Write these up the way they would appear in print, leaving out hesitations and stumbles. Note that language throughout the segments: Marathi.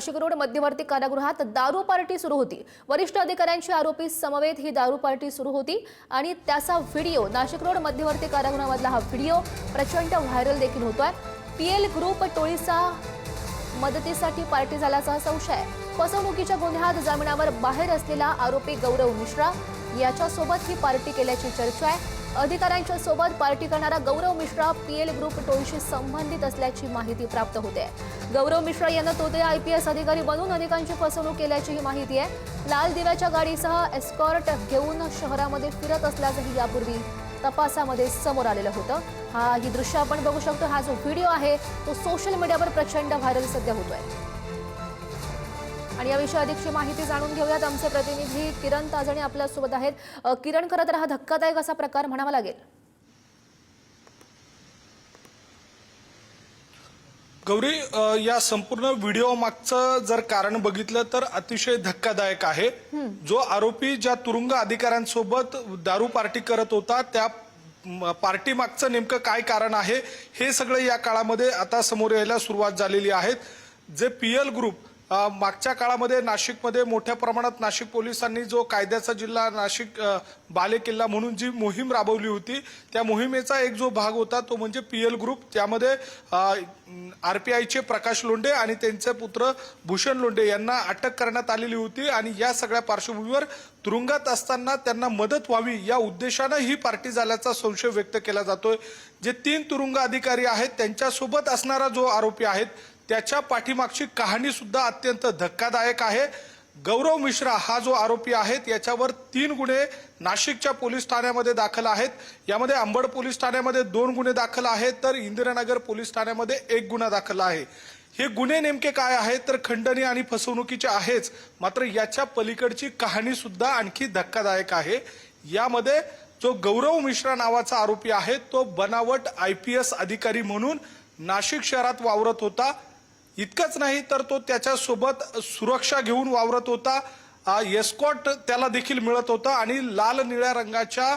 नाशिक रोड मध्यवर्ती कारागृहात दारू पार्टी सुरू होती। वरिष्ठ अधिकाऱ्यांची आरोपी समवेत ही दारू पार्टी सुरू होती आणि त्याचा व्हिडिओ नाशिक रोड मध्यवर्ती कारागृहामधला हा व्हिडिओ प्रचंड व्हायरल देखील होतोय। पीएल ग्रुप टोळीचा मदतीसाठी पार्टी झाल्याचा संशय। फसवणुकीच्या गुन्ह्यात जामिनावर बाहेर असलेला आरोपी गौरव मिश्रा याच्यासोबत ही पार्टी केल्याची चर्चा आहे। अधिकाऱ्यांच्या सोबत पार्टी करणारा गौरव मिश्रा पीएल ग्रुप टोळीशी संबंधित असल्याची माहिती प्राप्त होते। गौरव मिश्रा यांना तोते आयपीएस अधिकारी बनून अनेकांची फसवणूक केल्याची ही माहिती आहे। लाल दिव्याच्या गाडीसह एस्कॉर्ट घेऊन शहरामध्ये फिरत असल्याचंही यापूर्वी तपासामध्ये समोर आलेलं होतं। ही दृश्य आपण बघू शकतो। हा जो व्हिडिओ आहे तो सोशल मीडियावर प्रचंड व्हायरल सध्या होतोय आणि याविषयी अधिकची माहिती जाणून घेऊयात। आमचे प्रतिनिधी किरण ताजणे आपल्या सोबत आहेत। किरण, खरं तर हा धक्कादायक असा प्रकार म्हणावा लागेल। गौरी, या संपूर्ण व्हिडिओ मागचं जर कारण बघितलं तर अतिशय धक्कादायक आहे। जो आरोपी ज्या तुरुंग अधिकाऱ्यांसोबत दारू पार्टी करत होता त्या पार्टी मागचं नेमकं काय कारण आहे हे सगळं या काळामध्ये आता समोर यायला सुरुवात झालेली आहे। जे पीएल ग्रुप मागच्या काळामध्ये नाशिकमध्ये मोठ्या प्रमाणात नाशिक पोलिसांनी जो कायद्याचा जिल्हा नाशिक बालेकिल्ला म्हणून जी मोहीम राबवली होती त्या मोहिमेचा एक जो भाग होता तो म्हणजे पीएल ग्रुप। त्यामध्ये आरपीआयचे प्रकाश लोंढे आणि त्यांचे पुत्र भूषण लोंढे यांना अटक करण्यात आलेली होती आणि या सगळ्या पार्श्वभूमीवर तुरुंगात असताना त्यांना मदत व्हावी या उद्देशाने ही पार्टी झाल्याचा संशय व्यक्त केला जातोय। जे 3 तुरुंग अधिकारी आहेत त्यांच्यासोबत असणारा जो आरोपी आहे त्याच्या पाठीमागची कहाणी सुद्धा अत्यंत धक्कादायक आहे। गौरव मिश्रा हा जो आरोपी आहे याच्यावर 3 गुन्हे नाशिकच्या पोलीस ठाण्यामध्ये दाखल आहेत। यामध्ये अंबड पोलीस ठाण्यामध्ये 2 गुन्हे दाखल आहेत तर इंदिरानगर पोलीस ठाण्यामध्ये 1 गुन्हा दाखल आहे। हे गुन्हे नेमके काय आहेत तर खंडणी आणि फसवणुकीचे आहेच, मात्र याच्या पलीकडची कहाणी सुद्धा आणखी धक्कादायक आहे। यामध्ये जो गौरव मिश्रा नावाचा आरोपी आहे तो बनावट आयपीएस अधिकारी म्हणून नाशिक शहरात वावरत होता। इतकंच नाही तर तो त्याच्यासोबत सुरक्षा घेऊन वावरत होता। एस्कॉर्ट त्याला देखील मिळत होता आणि लाल निळ्या रंगाच्या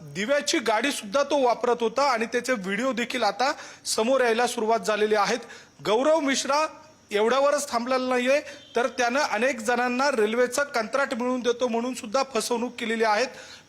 दिव्याची गाडी सुद्धा तो वापरत होता आणि त्याचे व्हिडिओ देखील आता समोर यायला सुरुवात झालेली आहेत। गौरव मिश्रा एवढ्यावरच थांबलेला नाहीये तर त्यानं अनेक जणांना रेल्वेचं कंत्राट मिळवून देतो म्हणून सुद्धा फसवणूक केलेली आहे।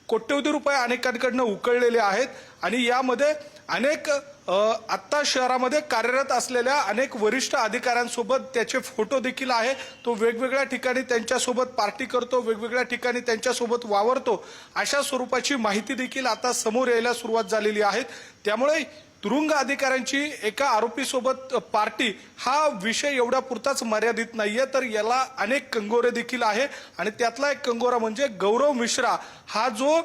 कोट्यवधी रुपये अनेकांकडनं उकळलेले आहेत आणि यामध्ये अनेक आत्ता शहरामध्ये कार्यरत असलेल्या अनेक वरिष्ठ अधिकाऱ्यांसोबत त्याचे फोटो देखील आहे। तो वेगवेगळ्या ठिकाणी त्यांच्यासोबत पार्टी करतो, वेगवेगळ्या ठिकाणी त्यांच्यासोबत वावरतो, अशा स्वरूपाची माहिती देखील आता समोर यायला सुरुवात झालेली आहे। त्यामुळे तुरुंग अधिकाऱ्यांची एका आरोपीसोबत पार्टी हा विषय एवढा पुरताच मर्यादित नाहीये तर याला अनेक कंगोरे देखील आहे आणि त्यातला एक कंगोरा म्हणजे गौरव मिश्रा हा जो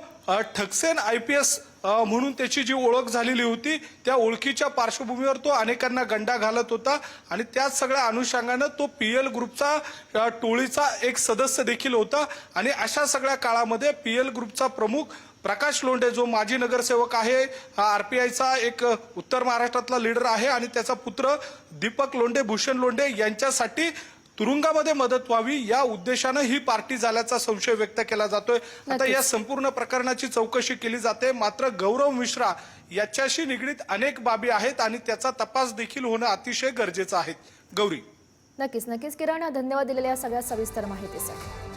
ठकसेन आयपीएस म्हणून त्याची जी ओळख झालेली होती त्या ओळखीच्या पार्श्वभूमीवर तो अनेकांना गंडा घालत होता आणि त्याच सगळ्या अनुषंगाने तो पीएल ग्रुपचा टोळीचा एक सदस्य देखील होता। आणि अशा सगळ्या काळामध्ये पीएल ग्रुपचा प्रमुख प्रकाश लोंढे जो माजी नगरसेवक आहे, आरपीआयचा एक उत्तर महाराष्ट्रातला लीडर आहे आणि त्याचा पुत्र दीपक लोंढे भूषण लोंढे यांच्यासाठी तुरुंगामध्ये मदत व्हावी या उद्देशाने ही पार्टी झाल्याचा संशय व्यक्त केला जातोय। आता या संपूर्ण प्रकरणाची चौकशी केली जाते, मात्र गौरव मिश्रा याच्याशी निगडीत अनेक बाबी आहेत आणि त्याचा तपास देखील होणं अतिशय गरजेचं आहे। गौरी, नक्कीच किरण, धन्यवाद दिलेल्या सगळ्या सविस्तर माहितीसाठी।